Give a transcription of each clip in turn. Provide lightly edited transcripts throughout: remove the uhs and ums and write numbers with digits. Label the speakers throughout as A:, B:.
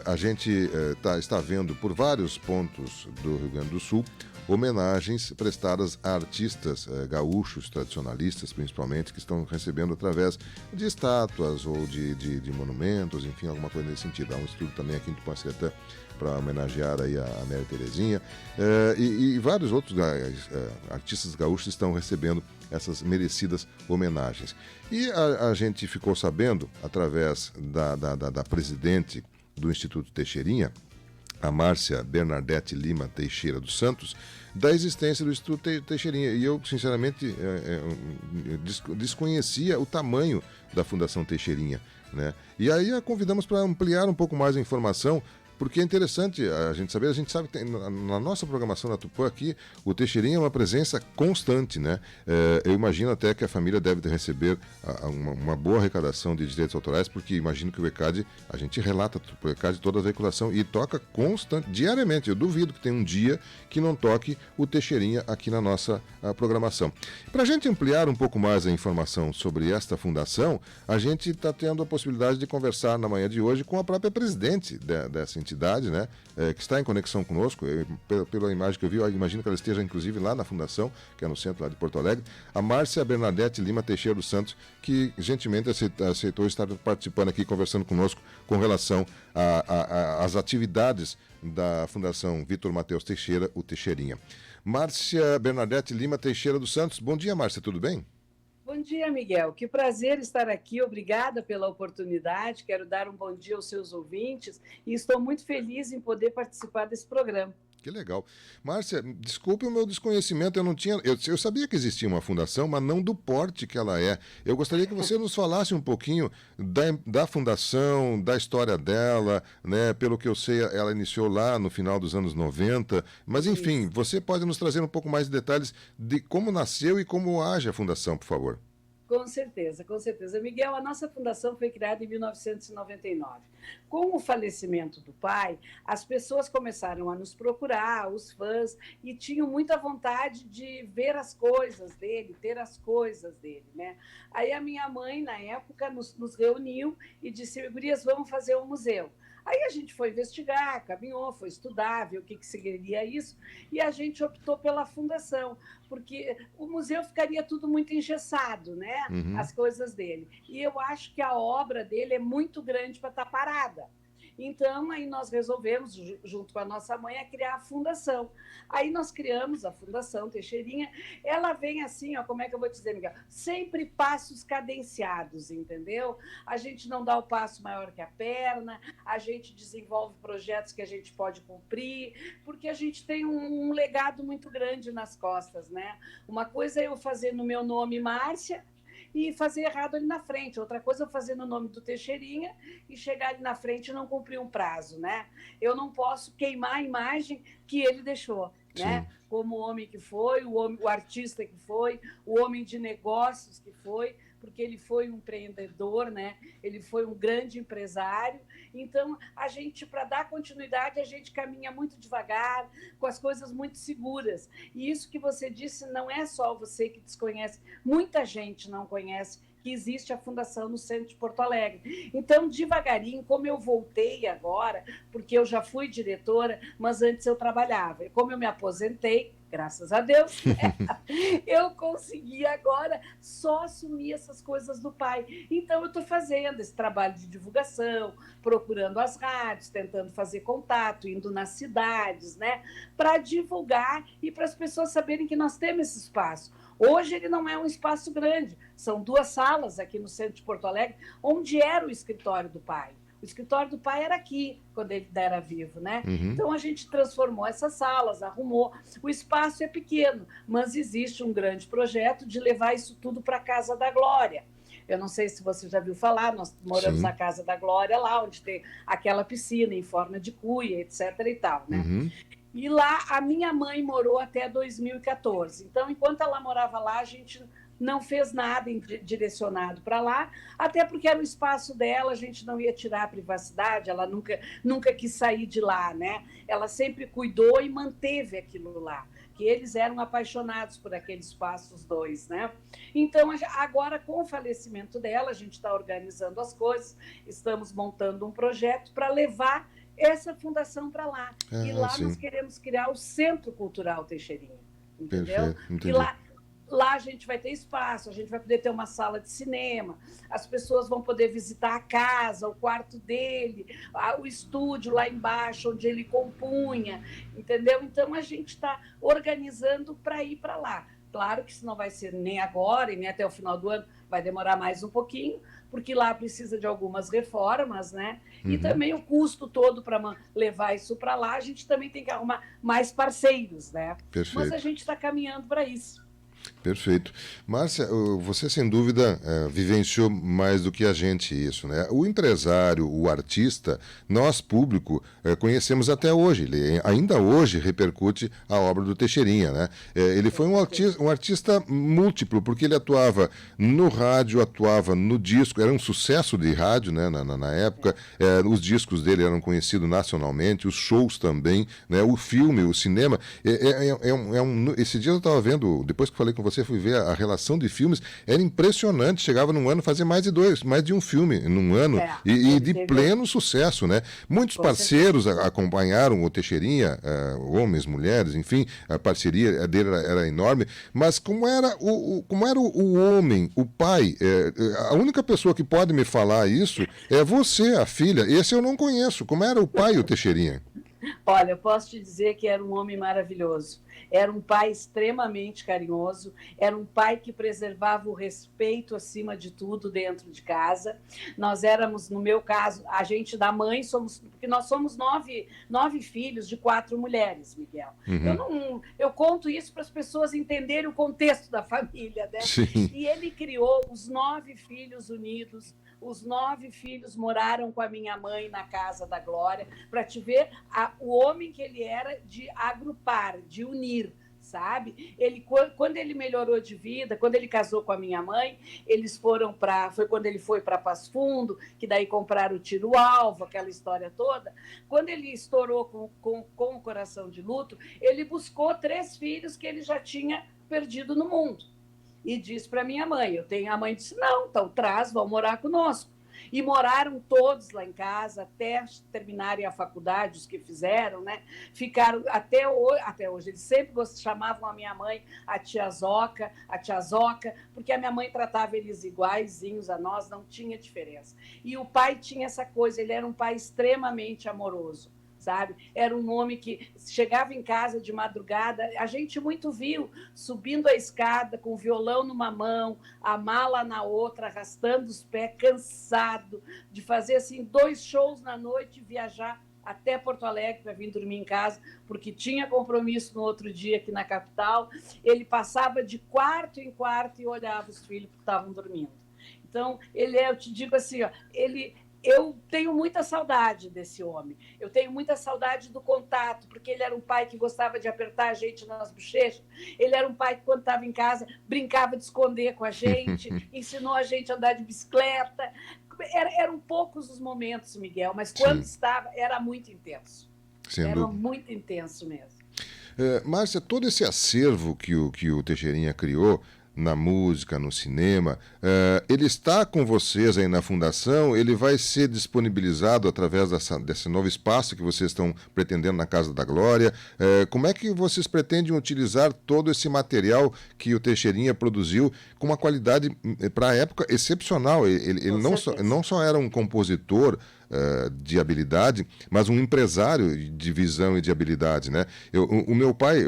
A: a gente está vendo por vários pontos do Rio Grande do Sul homenagens prestadas a artistas gaúchos, tradicionalistas principalmente, que estão recebendo através de estátuas ou de monumentos, enfim, alguma coisa nesse sentido. Há um estudo também aqui em Tupanciretã para homenagear aí a Maria Terezinha, e vários outros artistas gaúchos estão recebendo essas merecidas homenagens. E a gente ficou sabendo, através da presidente do Instituto Teixeirinha, a Márcia Bernadette Lima Teixeira dos Santos, da existência do Instituto Teixeirinha. E eu, sinceramente, desconhecia o tamanho da Fundação Teixeirinha, né? E aí a convidamos para ampliar um pouco mais a informação, porque é interessante a gente sabe que tem, na nossa programação da Tupã aqui, o Teixeirinha é uma presença constante, né? Eu imagino até que a família deve receber uma boa arrecadação de direitos autorais, porque imagino que o ECAD, a gente relata para o ECAD toda a veiculação e toca diariamente. Eu duvido que tenha um dia que não toque o Teixeirinha aqui na nossa programação. Para a gente ampliar um pouco mais a informação sobre esta fundação, a gente está tendo a possibilidade de conversar na manhã de hoje com a própria presidente dessa entidade, né, que está em conexão conosco. Pela imagem que eu vi, eu imagino que ela esteja inclusive lá na fundação, que é no centro lá de Porto Alegre, a Márcia Bernadette Lima Teixeira dos Santos, que gentilmente aceitou estar participando aqui, conversando conosco com relação às atividades da Fundação Vitor Mateus Teixeira, o Teixeirinha. Márcia Bernadette Lima Teixeira dos Santos. Bom dia, Márcia, tudo bem?
B: Bom dia, Miguel. Que prazer estar aqui. Obrigada pela oportunidade. Quero dar um bom dia aos seus ouvintes e estou muito feliz em poder participar desse programa.
A: Que legal. Márcia, desculpe o meu desconhecimento, eu sabia que existia uma fundação, mas não do porte que ela é. Eu gostaria que você nos falasse um pouquinho da fundação, da história dela, né? Pelo que eu sei, ela iniciou lá no final dos anos 90, mas enfim,
B: Isso.
A: você pode nos trazer um pouco mais de detalhes de como nasceu e como age a fundação, por favor.
B: Com certeza, com certeza. Miguel, a nossa fundação foi criada em 1999. Com o falecimento do pai, as pessoas começaram a nos procurar, os fãs, e tinham muita vontade de ver as coisas dele, ter as coisas dele, né? Aí a minha mãe, na época, nos reuniu e disse: gurias, vamos fazer um museu. Aí a gente foi investigar, caminhou, foi estudar, ver o que seria isso, e a gente optou pela fundação, porque o museu ficaria tudo muito engessado, né?
A: Uhum.
B: As coisas dele. E eu acho que a obra dele é muito grande para estar parada. Então, aí nós resolvemos, junto com a nossa mãe, criar a fundação. Aí nós criamos a Fundação Teixeirinha. Ela vem assim, ó, como é que eu vou te dizer, Miguel? Sempre passos cadenciados, entendeu? A gente não dá o passo maior que a perna, a gente desenvolve projetos que a gente pode cumprir, porque a gente tem um legado muito grande nas costas, né? Uma coisa é eu fazer no meu nome Márcia, e fazer errado ali na frente. Outra coisa é eu fazer no nome do Teixeirinha e chegar ali na frente e não cumprir um prazo, né? Eu não posso queimar a imagem que ele deixou, né?
A: Sim.
B: Como o homem que foi, o artista que foi, o homem de negócios que foi, porque ele foi um empreendedor, né? Ele foi um grande empresário. Então, a gente, para dar continuidade, a gente caminha muito devagar, com as coisas muito seguras. E isso que você disse não é só você que desconhece, muita gente não conhece que existe a fundação no centro de Porto Alegre. Então, devagarinho, como eu voltei agora, porque eu já fui diretora, mas antes eu trabalhava. E como eu me aposentei, graças a Deus, né? Eu consegui agora só assumir essas coisas do pai. Então, eu estou fazendo esse trabalho de divulgação, procurando as rádios, tentando fazer contato, indo nas cidades, né? Para divulgar e para as pessoas saberem que nós temos esse espaço. Hoje ele não é um espaço grande, são 2 salas aqui no centro de Porto Alegre, onde era o escritório do pai. O escritório do pai era aqui, quando ele era vivo, né?
A: Uhum.
B: Então, a gente transformou essas salas, arrumou. O espaço é pequeno, mas existe um grande projeto de levar isso tudo para a Casa da Glória. Eu não sei se você já viu falar, nós moramos
A: Sim.
B: na Casa da Glória lá, onde tem aquela piscina em forma de cuia, etc. e tal, né?
A: Uhum.
B: E lá a minha mãe morou até 2014. Então, enquanto ela morava lá, a gente não fez nada direcionado para lá, até porque era o espaço dela, a gente não ia tirar a privacidade, ela nunca quis sair de lá, né? Ela sempre cuidou e manteve aquilo lá, que eles eram apaixonados por aquele espaço, os dois, né? Então, agora, com o falecimento dela, a gente está organizando as coisas, estamos montando um projeto para levar essa fundação para lá. E lá
A: sim.
B: nós queremos criar o Centro Cultural Teixeirinha, entendeu?
A: Perfeito, entendi.
B: E lá a gente vai ter espaço, a gente vai poder ter uma sala de cinema, as pessoas vão poder visitar a casa, o quarto dele, o estúdio lá embaixo, onde ele compunha, entendeu? Então, a gente está organizando para ir para lá. Claro que isso não vai ser nem agora e nem até o final do ano, vai demorar mais um pouquinho, porque lá precisa de algumas reformas, né? E também o custo todo para levar isso para lá, a gente também tem que arrumar mais parceiros, né?
A: Perfeito.
B: Mas a gente está caminhando para isso.
A: Perfeito. Márcia, você sem dúvida vivenciou mais do que a gente isso, né? O empresário, o artista, nós, público, conhecemos até hoje. Ele ainda hoje repercute a obra do Teixeirinha, né? Ele foi um artista múltiplo, porque ele atuava no rádio, atuava no disco, era um sucesso de rádio, né? Na época, os discos dele eram conhecidos nacionalmente, os shows também, né? O filme, o cinema. Esse dia eu estava vendo, depois que falei com você, fui ver a relação de filmes, era impressionante, chegava num ano fazer mais de um filme num ano, e de pleno sucesso, né? Muitos parceiros acompanharam o Teixeirinha, homens, mulheres, enfim, a parceria dele era enorme, mas como era o homem, o pai, a única pessoa que pode me falar isso é você, a filha, esse eu não conheço, como era o pai, o Teixeirinha?
B: Olha, eu posso te dizer que era um homem maravilhoso. Era um pai extremamente carinhoso, era um pai que preservava o respeito acima de tudo dentro de casa. Nós éramos, no meu caso, a gente da mãe, porque nós somos nove filhos de 4 mulheres, Miguel. Eu conto isso para as pessoas entenderem o contexto da família, né?
A: Sim.
B: E ele criou os 9 filhos unidos. Os 9 filhos moraram com a minha mãe na Casa da Glória, para te ver o homem que ele era de agrupar, de unir, sabe? Quando ele melhorou de vida, quando ele casou com a minha mãe, foi quando ele foi para Passo Fundo, que daí compraram o tiro-alvo, aquela história toda. Quando ele estourou com o coração de luto, ele buscou 3 filhos que ele já tinha perdido no mundo. E disse para minha mãe, a mãe disse, não, então vão morar conosco. E moraram todos lá em casa, até terminarem a faculdade, os que fizeram, né? Ficaram até hoje. Eles sempre chamavam a minha mãe a tia Zoca, porque a minha mãe tratava eles iguaizinhos a nós, não tinha diferença. E o pai tinha essa coisa, ele era um pai extremamente amoroso. Sabe? Era um homem que chegava em casa de madrugada, a gente muito viu, subindo a escada com o violão numa mão, a mala na outra, arrastando os pés, cansado de fazer assim 2 shows na noite e viajar até Porto Alegre para vir dormir em casa, porque tinha compromisso no outro dia aqui na capital. Ele passava de quarto em quarto e olhava os filhos que estavam dormindo. Então, eu te digo assim, ó, eu tenho muita saudade desse homem. Eu tenho muita saudade do contato, porque ele era um pai que gostava de apertar a gente nas bochechas. Ele era um pai que, quando estava em casa, brincava de esconder com a gente, ensinou a gente a andar de bicicleta. Eram poucos os momentos, Miguel, mas quando estava, era muito intenso. Era muito intenso mesmo.
A: Márcia, todo esse acervo que o Teixeirinha criou, na música, no cinema, ele está com vocês aí na Fundação? Ele vai ser disponibilizado através desse novo espaço que vocês estão pretendendo na Casa da Glória? Como é que vocês pretendem utilizar todo esse material que o Teixeirinha produziu com uma qualidade, para a época, excepcional? Ele não só era um compositor de habilidade, mas um empresário de visão e de habilidade, né? O meu pai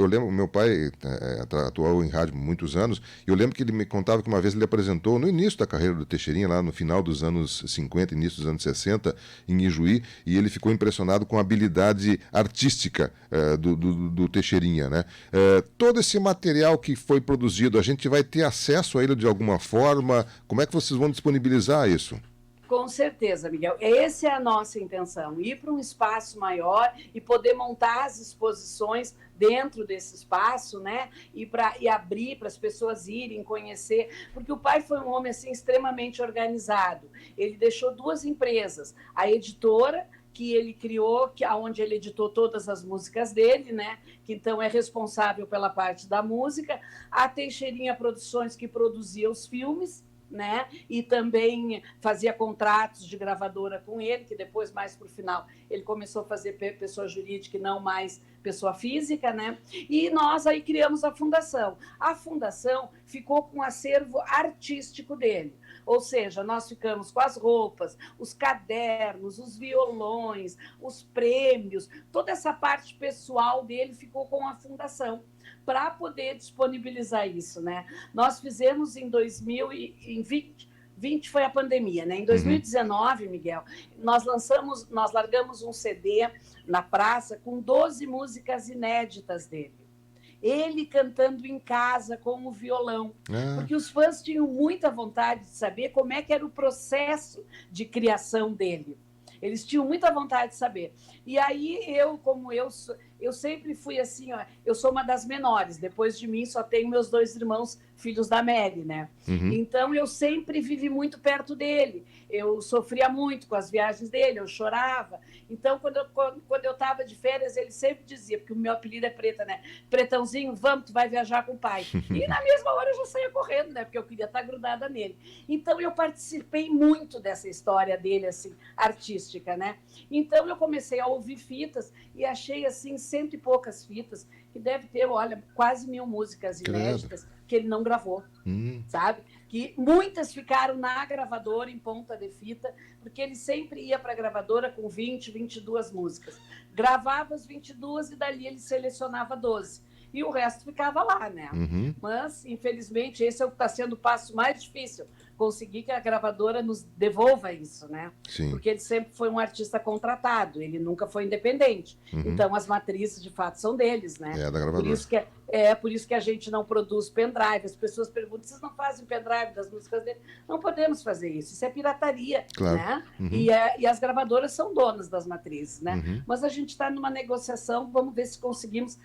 A: atuou em rádio muitos anos, e eu lembro que ele me contava que uma vez ele apresentou, no início da carreira do Teixeirinha, lá no final dos anos 50, início dos anos 60, em Ijuí, e ele ficou impressionado com a habilidade artística do Teixeirinha, né? Todo esse material que foi produzido, a gente vai ter acesso a ele de alguma forma? Como é que vocês vão disponibilizar isso?
B: Com certeza, Miguel. Essa é a nossa intenção, ir para um espaço maior e poder montar as exposições dentro desse espaço, né? E abrir para as pessoas irem conhecer, porque o pai foi um homem assim extremamente organizado. Ele deixou 2 empresas, a editora que ele criou, onde ele editou todas as músicas dele, né? Que então é responsável pela parte da música, a Teixeirinha Produções, que produzia os filmes, né? E também fazia contratos de gravadora com ele, que depois, mais para o final, ele começou a fazer pessoa jurídica e não mais pessoa física, né? E nós aí criamos a fundação. A fundação ficou com o acervo artístico dele, ou seja, nós ficamos com as roupas, os cadernos, os violões, os prêmios, toda essa parte pessoal dele ficou com a fundação, para poder disponibilizar isso, né? Nós fizemos em 2020 foi a pandemia, né? Em 2019, Miguel, nós largamos um CD na praça com 12 músicas inéditas dele. Ele cantando em casa com o violão, porque os fãs tinham muita vontade de saber como é que era o processo de criação dele. Eles tinham muita vontade de saber. E aí eu sempre fui assim, ó, eu sou uma das menores, depois de mim só tenho meus 2 irmãos, filhos da Mary, né? Então eu sempre vivi muito perto dele, eu sofria muito com as viagens dele, eu chorava. Então quando eu estava de férias, ele sempre dizia, porque o meu apelido é Preta, né? Pretãozinho, vamos, tu vai viajar com o pai. E na mesma hora eu já saía correndo, né? Porque eu queria estar grudada nele. Então eu participei muito dessa história dele, assim, artística, né? Então eu comecei a ouvir fitas e achei, assim, 100 e poucas fitas, que deve ter, olha, quase 1000 músicas inéditas que ele não gravou, sabe? Que muitas ficaram na gravadora em ponta de fita, porque ele sempre ia para a gravadora com 20, 22 músicas. Gravava as 22 e dali ele selecionava 12. E o resto ficava lá, né? Mas, infelizmente, esse é o que está sendo o passo mais difícil, conseguir que a gravadora nos devolva isso, né?
A: Sim.
B: Porque ele sempre foi um artista contratado, ele nunca foi independente. Então, as matrizes, de fato, são deles, né?
A: É da gravadora.
B: Por isso que a gente não produz pendrive. As pessoas perguntam, vocês não fazem pendrive das músicas dele? Não podemos fazer isso, isso é pirataria,
A: claro.
B: Né? E as gravadoras são donas das matrizes, né? Mas a gente está numa negociação, vamos ver se conseguimos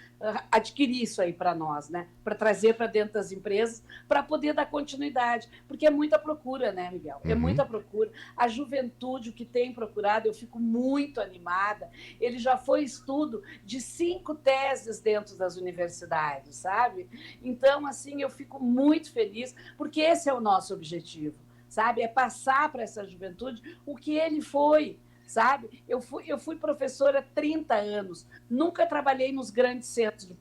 B: adquirir isso aí para nós, né? Para trazer para dentro das empresas, para poder dar continuidade, porque é muita procura, né, Miguel? É muita procura. A juventude, o que tem procurado, eu fico muito animada. Ele já foi estudo de 5 teses dentro das universidades, sabe? Então, assim, eu fico muito feliz, porque esse é o nosso objetivo, sabe? É passar para essa juventude o que ele foi, sabe? Eu fui professora há 30 anos, nunca trabalhei nos grandes centros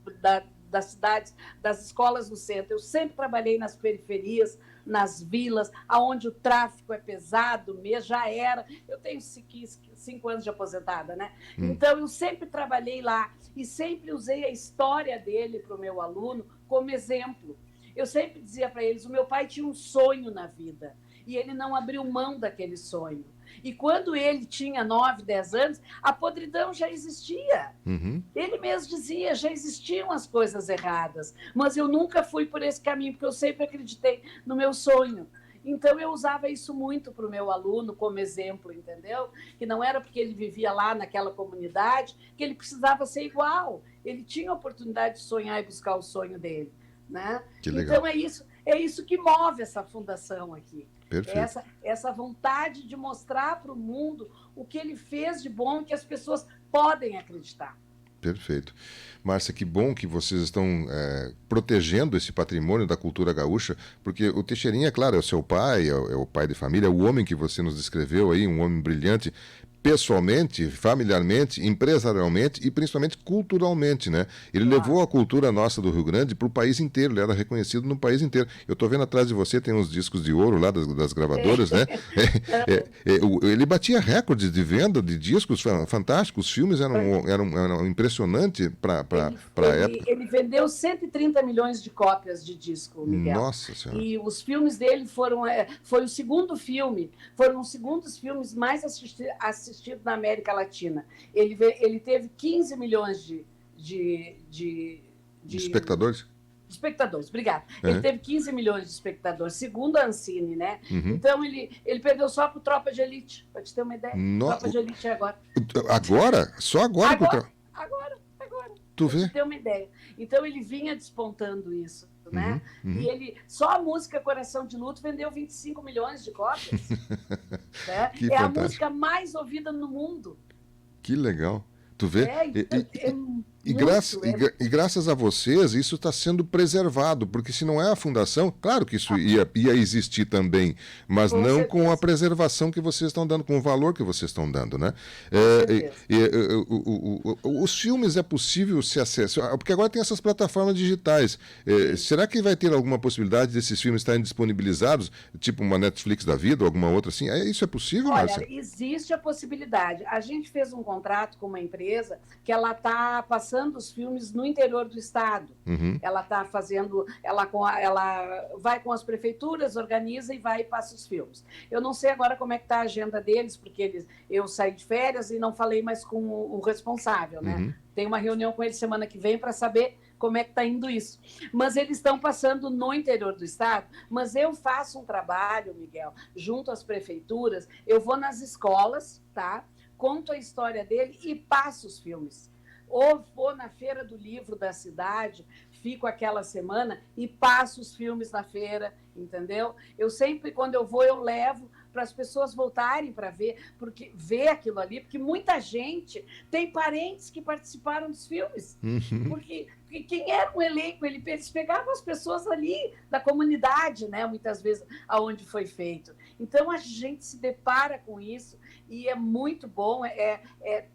B: das cidades, das escolas no centro. Eu sempre trabalhei nas periferias, nas vilas, onde o tráfico é pesado mesmo, já era. Eu tenho 5 anos de aposentada, né? Então, eu sempre trabalhei lá e sempre usei a história dele para o meu aluno como exemplo. Eu sempre dizia para eles, o meu pai tinha um sonho na vida e ele não abriu mão daquele sonho. E quando ele tinha 9, 10 anos, a podridão já existia. Ele mesmo dizia, já existiam as coisas erradas, mas eu nunca fui por esse caminho, porque eu sempre acreditei no meu sonho. Então, eu usava isso muito para o meu aluno como exemplo, entendeu? Que não era porque ele vivia lá naquela comunidade que ele precisava ser igual. Ele tinha a oportunidade de sonhar e buscar o sonho dele, né?
A: Que legal.
B: Então, é isso que move essa fundação aqui.
A: Perfeito.
B: Essa vontade de mostrar para o mundo o que ele fez de bom e que as pessoas podem acreditar.
A: Perfeito. Márcia, que bom que vocês estão protegendo esse patrimônio da cultura gaúcha, porque o Teixeirinha, claro, é o seu pai, é o pai de família, é o homem que você nos descreveu aí, um homem brilhante, pessoalmente, familiarmente, empresarialmente e principalmente culturalmente, né? Ele levou a cultura nossa do Rio Grande para o país inteiro, ele era reconhecido no país inteiro. Eu estou vendo atrás de você, tem uns discos de ouro lá das gravadoras, né? Ele batia recordes de venda de discos fantásticos, os filmes eram impressionantes para a época.
B: Ele vendeu 130 milhões de cópias de disco, Miguel.
A: Nossa Senhora.
B: E os filmes dele foi o segundo filme, foram os segundos filmes mais assistido na América Latina. Ele teve 15 milhões de
A: espectadores?
B: Espectadores, obrigada. Ele teve 15 milhões de espectadores, segundo a Ancine, né? Então, ele perdeu só para o Tropa de Elite, para te ter uma ideia. Tropa de Elite é agora.
A: Agora? Só agora?
B: Agora.
A: Tu vê?
B: Para te ter uma ideia. Então, ele vinha despontando isso, né? E só a música Coração de Luto vendeu 25 milhões de cópias. Né?
A: Que
B: é
A: fantástico.
B: a música mais ouvida no mundo.
A: Que legal. Tu vê? E graças a vocês, isso está sendo preservado, porque se não é a fundação, claro que isso ia existir também, mas com não certeza. Com a preservação que vocês estão dando, com o valor que vocês estão dando, né? Os filmes é possível se acessar, porque agora tem essas plataformas digitais. Será que vai ter alguma possibilidade desses filmes estarem disponibilizados, tipo uma Netflix da vida ou alguma outra assim? Isso é possível, Márcia?
B: Olha, existe a possibilidade. A gente fez um contrato com uma empresa que ela está passando os filmes no interior do estado.
A: Uhum.
B: Ela está fazendo, ela vai com as prefeituras, organiza e vai e passa os filmes. Eu não sei agora como é que está a agenda deles, porque eu saí de férias e não falei mais com o responsável, né?
A: Uhum.
B: Tem uma reunião com ele semana que vem para saber como é que está indo isso. Mas eles estão passando no interior do estado, mas eu faço um trabalho, Miguel, junto às prefeituras, eu vou nas escolas, tá? Conto a história dele e passo os filmes. Ou vou na feira do livro da cidade, fico aquela semana e passo os filmes na feira, entendeu? Eu sempre, quando eu vou, eu levo para as pessoas voltarem para ver, porque ver aquilo ali, porque muita gente tem parentes que participaram dos filmes, porque quem era o elenco, eles pegavam as pessoas ali da comunidade, né? Muitas vezes aonde foi feito. Então a gente se depara com isso e é muito bom,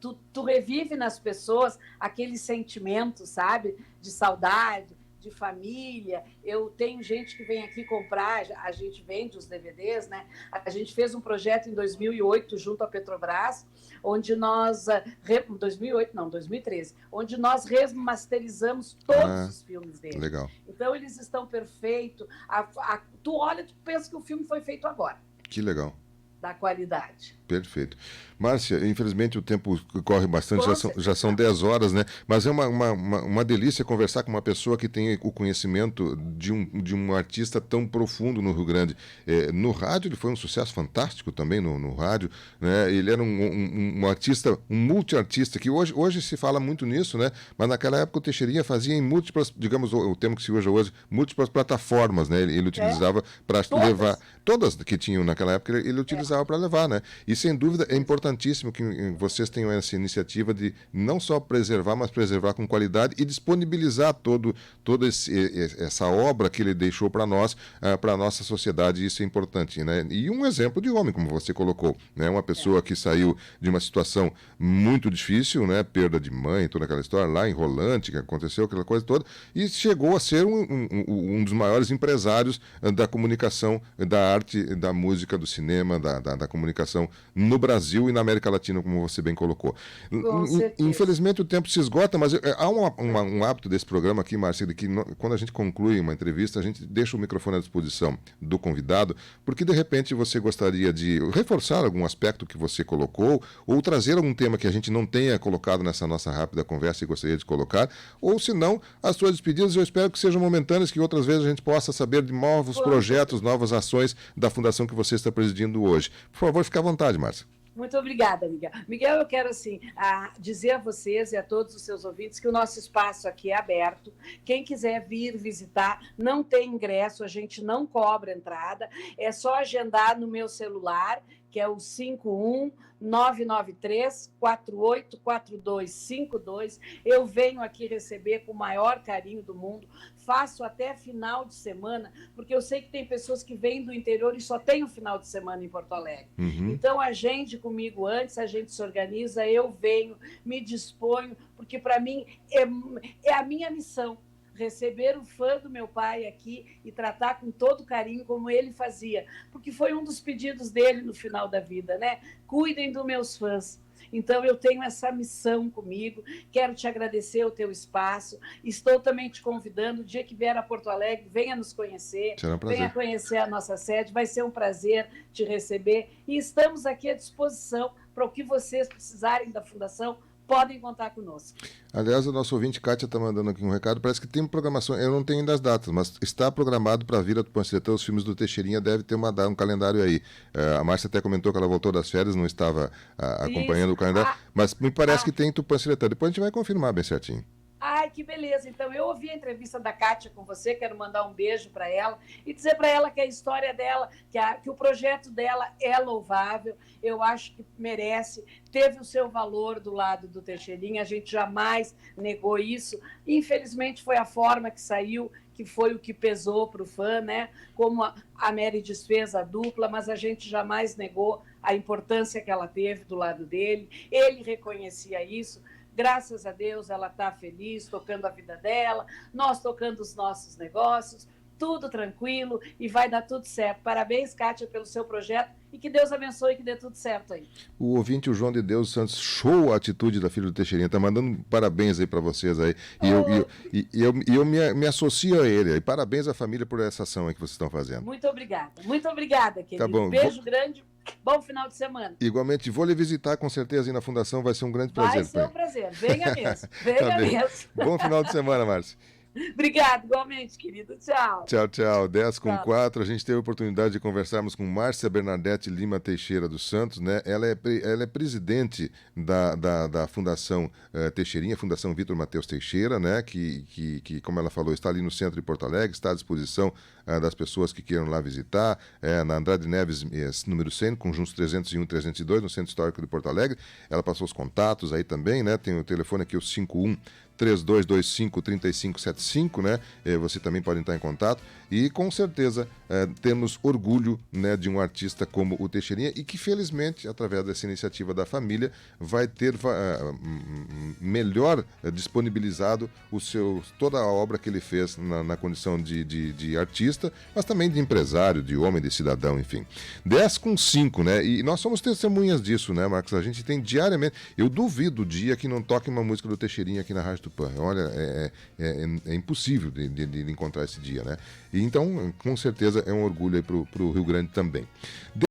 B: tu revive nas pessoas aquele sentimento, sabe, de saudade, de família. Eu tenho gente que vem aqui comprar, a gente vende os DVDs, né? A gente fez um projeto em 2008 junto à Petrobras, onde nós 2013, onde nós remasterizamos todos os filmes deles.
A: Legal.
B: Então eles estão perfeitos. Tu olha, tu pensa que o filme foi feito agora.
A: Que legal.
B: Da qualidade.
A: Perfeito. Márcia, infelizmente o tempo corre bastante, já são 10 horas, né? Mas é uma delícia conversar com uma pessoa que tem o conhecimento de um artista tão profundo no Rio Grande. No rádio ele foi um sucesso fantástico também no rádio, né? Ele era um artista, um multiartista, que hoje se fala muito nisso, né? Mas naquela época o Teixeirinha fazia em múltiplas, digamos, o termo que se usa hoje, múltiplas plataformas, né? Ele utilizava para levar, todas que tinham naquela época, ele utilizava para levar, né? E sem dúvida é importantíssimo que vocês tenham essa iniciativa de não só preservar, mas preservar com qualidade e disponibilizar toda essa obra que ele deixou para nós, para a nossa sociedade. Isso é importante, né? E um exemplo de homem, como você colocou, né? Uma pessoa que saiu de uma situação muito difícil, né? Perda de mãe, toda aquela história lá em Rolante, que aconteceu aquela coisa toda, e chegou a ser um dos maiores empresários da comunicação, da arte, da música, do cinema, da comunicação no Brasil e na América Latina, como você bem colocou. Infelizmente o tempo se esgota, mas há um hábito desse programa aqui, Márcia, de que quando a gente conclui uma entrevista, a gente deixa o microfone à disposição do convidado, porque de repente você gostaria de reforçar algum aspecto que você colocou, ou trazer algum tema que a gente não tenha colocado nessa nossa rápida conversa e gostaria de colocar, ou se não, as suas despedidas eu espero que sejam momentâneas, que outras vezes a gente possa saber de novos projetos, novas ações da fundação que você está presidindo hoje. Por favor, fique à vontade, Márcia.
B: Muito obrigada, Miguel. Miguel, eu quero assim, dizer a vocês e a todos os seus ouvintes que o nosso espaço aqui é aberto. Quem quiser vir visitar, não tem ingresso, a gente não cobra entrada, é só agendar no meu celular, que é o 51993-484252. Eu venho aqui receber com o maior carinho do mundo, faço até final de semana, porque eu sei que tem pessoas que vêm do interior e só tem o final de semana em Porto Alegre. Então, agende comigo antes, a gente se organiza, eu venho, me disponho, porque para mim é a minha missão. Receber o fã do meu pai aqui e tratar com todo carinho como ele fazia, porque foi um dos pedidos dele no final da vida, né? Cuidem dos meus fãs. Então, eu tenho essa missão comigo, quero te agradecer o teu espaço, estou também te convidando, o dia que vier a Porto Alegre, venha nos conhecer, venha conhecer a nossa sede, vai ser um prazer te receber, e estamos aqui à disposição para o que vocês precisarem da Fundação, podem contar conosco.
A: Aliás, o nosso ouvinte, Kátia, está mandando aqui um recado. Parece que tem programação, eu não tenho ainda as datas, mas está programado para vir a Tupanciretã. Os filmes do Teixeirinha deve ter um calendário aí. A Márcia até comentou que ela voltou das férias, não estava acompanhando o calendário, mas me parece que tem Tupanciretã. Depois a gente vai confirmar bem certinho.
B: Ai, que beleza. Então, eu ouvi a entrevista da Kátia com você, quero mandar um beijo para ela e dizer para ela que a história dela, que o projeto dela é louvável, eu acho que merece, teve o seu valor do lado do Teixeirinha, a gente jamais negou isso. Infelizmente, foi a forma que saiu, que foi o que pesou para o fã, né? Como a Mary desfez a dupla, mas a gente jamais negou a importância que ela teve do lado dele. Ele reconhecia isso. Graças a Deus, ela está feliz, tocando a vida dela, nós tocando os nossos negócios, tudo tranquilo e vai dar tudo certo. Parabéns, Kátia, pelo seu projeto e que Deus abençoe e que dê tudo certo aí.
A: O ouvinte, o João de Deus Santos, show a atitude da filha do Teixeirinha, tá mandando parabéns aí para vocês aí. E eu me associo a ele. E parabéns à família por essa ação aí que vocês estão fazendo.
B: Muito obrigada, querido.
A: Tá bom.
B: Beijo grande, bom final de semana.
A: Igualmente, vou lhe visitar com certeza aí na Fundação, vai ser um grande prazer.
B: Vai ser um prazer, venha mesmo, venha mesmo.
A: Bom final de semana, Márcia.
B: Obrigado, igualmente, querido. Tchau.
A: Tchau. 10:04. A gente teve a oportunidade de conversarmos com Márcia Bernadette Lima Teixeira dos Santos, né? Ela é presidente da Fundação Teixeirinha, Fundação Vitor Mateus Teixeira, né? Que, como ela falou, está ali no centro de Porto Alegre, está à disposição das pessoas que queiram lá visitar, na Andrade Neves, número 100, conjuntos 301 e 302, no Centro Histórico de Porto Alegre. Ela passou os contatos aí também, né? Tem o telefone aqui, o 51-3225-3575, né? Você também pode entrar em contato e com certeza temos orgulho, né, de um artista como o Teixeirinha e que felizmente, através dessa iniciativa da família, vai ter melhor disponibilizado toda a obra que ele fez na condição de artista, mas também de empresário, de homem, de cidadão, enfim. 10:05, né? E nós somos testemunhas disso, né, Marcos? A gente tem diariamente. Eu duvido o dia que não toque uma música do Teixeirinha aqui na Rádio Tupã. Olha, é impossível de encontrar esse dia, né? E então, com certeza, é um orgulho aí pro Rio Grande também.